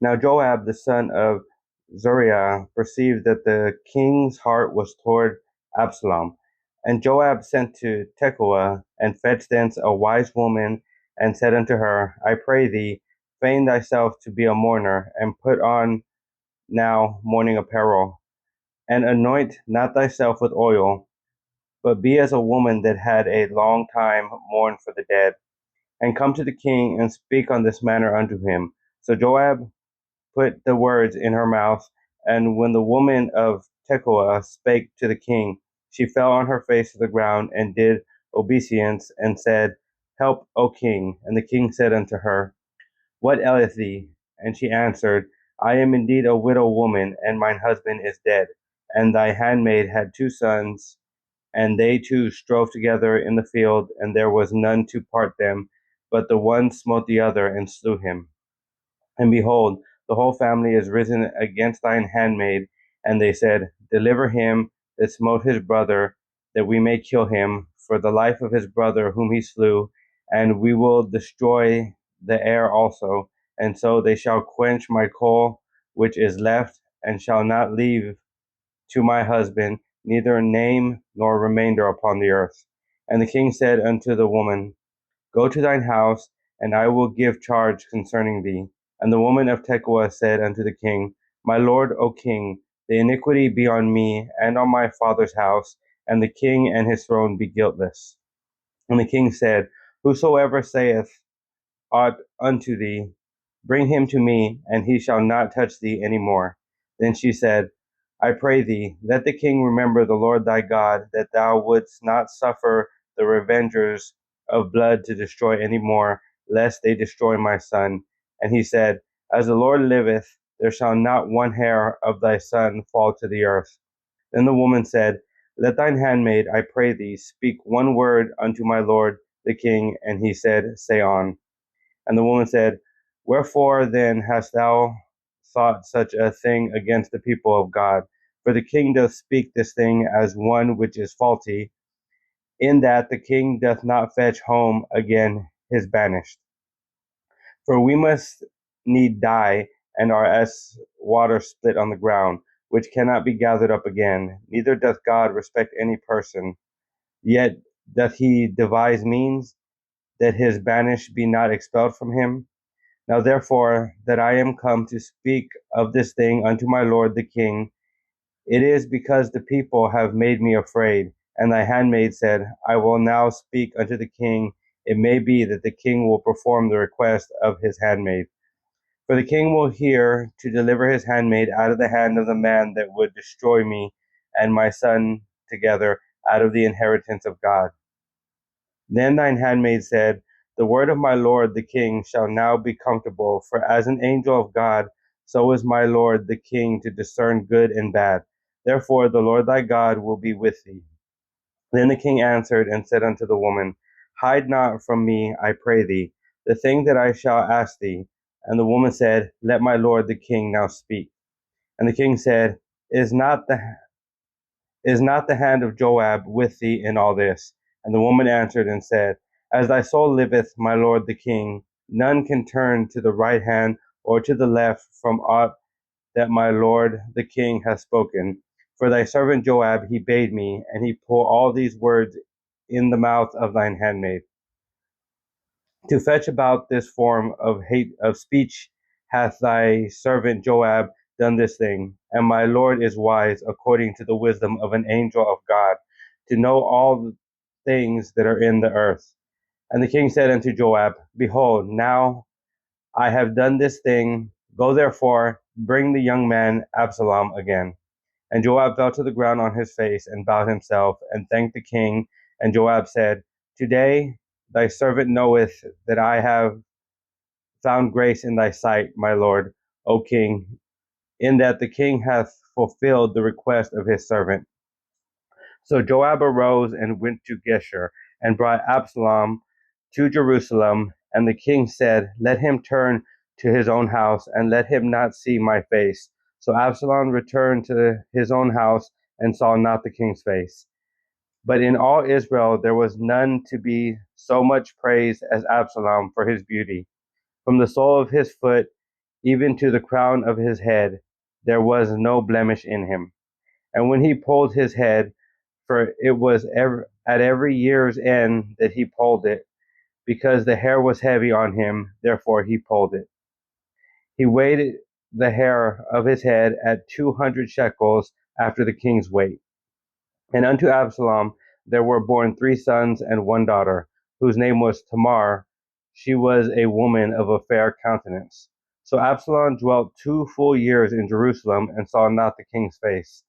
Now Joab the son of Zeruiah perceived that the king's heart was toward Absalom. And Joab sent to Tekoah, and fetched thence a wise woman, and said unto her, I pray thee, feign thyself to be a mourner, and put on now mourning apparel, and anoint not thyself with oil, but be as a woman that had a long time mourned for the dead, and come to the king, and speak on this manner unto him. So Joab put the words in her mouth, and when the woman of Tekoah spake to the king, she fell on her face to the ground, and did obeisance, and said, Help, O king. And the king said unto her, What aileth thee? And she answered, I am indeed a widow woman, and mine husband is dead. And thy handmaid had two sons, and they two strove together in the field, and there was none to part them, but the one smote the other, and slew him. And behold, the whole family is risen against thine handmaid. And they said, Deliver him that smote his brother, that we may kill him, for the life of his brother whom he slew, and we will destroy the heir also. And so they shall quench my coal which is left, and shall not leave to my husband neither name nor remainder upon the earth. And the king said unto the woman, Go to thine house, and I will give charge concerning thee. And the woman of Tekoah said unto the king, My lord, O king, the iniquity be on me and on my father's house, and the king and his throne be guiltless. And the king said, Whosoever saith aught unto thee, bring him to me, and he shall not touch thee any more. Then she said, I pray thee, let the king remember the Lord thy God, that thou wouldst not suffer the revengers of blood to destroy any more, lest they destroy my son. And he said, As the Lord liveth, there shall not one hair of thy son fall to the earth. Then the woman said, Let thine handmaid, I pray thee, speak one word unto my lord the king. And he said, Say on. And the woman said, Wherefore then hast thou thought such a thing against the people of God? For the king doth speak this thing as one which is faulty, in that the king doth not fetch home again his banished. For we must need die, and are as water split on the ground, which cannot be gathered up again. Neither doth God respect any person, yet doth he devise means that his banished be not expelled from him. Now therefore that I am come to speak of this thing unto my lord the king, it is because the people have made me afraid. And thy handmaid said, I will now speak unto the king. It may be that the king will perform the request of his handmaid. For the king will hear to deliver his handmaid out of the hand of the man that would destroy me and my son together out of the inheritance of God. Then thine handmaid said, The word of my lord the king shall now be comfortable, for as an angel of God, so is my lord the king to discern good and bad. Therefore the Lord thy God will be with thee. Then the king answered and said unto the woman, Hide not from me, I pray thee, the thing that I shall ask thee. And the woman said, Let my lord the king now speak. And the king said, Is not the hand of Joab with thee in all this? And the woman answered and said, As thy soul liveth, my lord the king, none can turn to the right hand or to the left from aught that my lord the king hath spoken. For thy servant Joab he bade me, and he put all these words in the mouth of thine handmaid. To fetch about this form of hate of speech hath thy servant Joab done this thing, and my Lord is wise according to the wisdom of an angel of God, to know all the things that are in the earth. And the king said unto Joab, Behold, now I have done this thing. Go therefore, bring the young man Absalom again. And Joab fell to the ground on his face, and bowed himself, and thanked the king. And Joab said, Today thy servant knoweth that I have found grace in thy sight, my lord, O king, in that the king hath fulfilled the request of his servant. So Joab arose and went to Geshur, and brought Absalom to Jerusalem. And the king said, Let him turn to his own house, and let him not see my face. So Absalom returned to his own house, and saw not the king's face. But in all Israel there was none to be so much praised as Absalom for his beauty, from the sole of his foot even to the crown of his head, there was no blemish in him. And when he pulled his head, for it was at every year's end that he pulled it, because the hair was heavy on him, therefore he pulled it. He weighed the hair of his head at 200 shekels after the king's weight. And unto Absalom there were born 3 sons and 1 daughter, whose name was Tamar. She was a woman of a fair countenance. So Absalom dwelt 2 full years in Jerusalem, and saw not the king's face.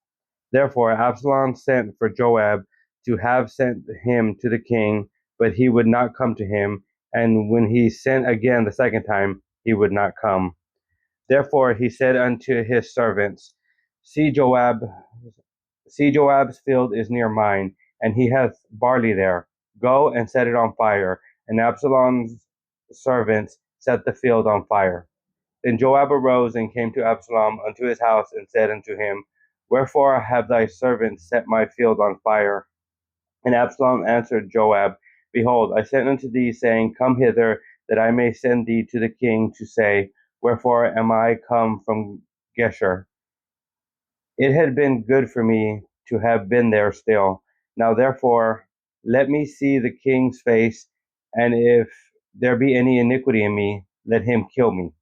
Therefore Absalom sent for Joab to have sent him to the king, but he would not come to him. And when he sent again the second time, he would not come. Therefore he said unto his servants, See, Joab's field is near mine, and he hath barley there. Go and set it on fire. And Absalom's servants set the field on fire. Then Joab arose and came to Absalom unto his house, and said unto him, Wherefore have thy servants set my field on fire? And Absalom answered Joab, Behold, I sent unto thee, saying, Come hither, that I may send thee to the king to say, Wherefore am I come from Geshur? It had been good for me to have been there still. Now therefore let me see the king's face, and if there be any iniquity in me, let him kill me.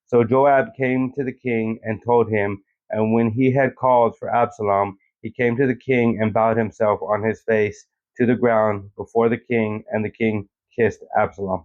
So Joab came to the king and told him, and when he had called for Absalom, he came to the king and bowed himself on his face to the ground before the king, and the king kissed Absalom.